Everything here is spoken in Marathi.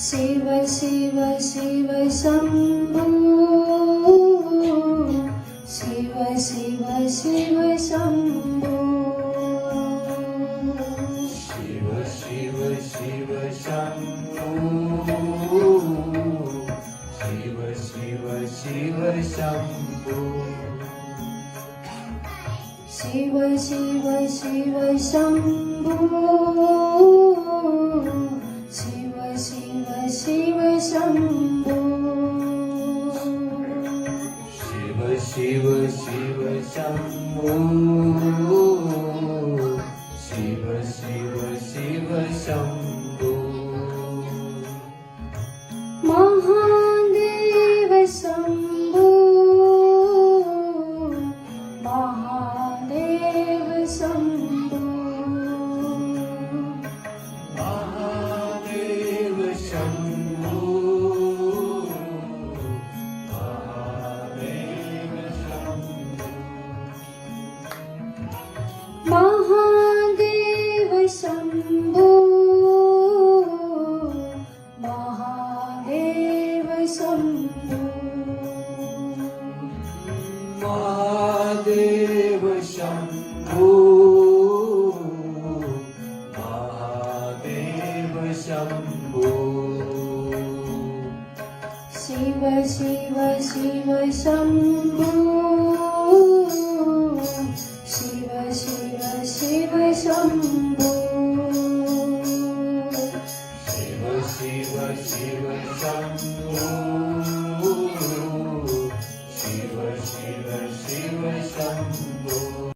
शिव शिव शिव शंभो शिव शिव शिव शंभो शिव शिव शिव शंभो शिव शिव शिव शंभो शिव शिव शिव शंभो शिव शिव शिव शंभो शिव शिव शिव शंभो शिव शिव शिव शंभो महादेव शंभो महादेव शंभो महादेव शंभो महादेव शंभो महादेव शंभो महादेव शंभो महादेव शंभो महादेव शंभो शिव शिव शिव शंभो शिव शिव शिव शंभो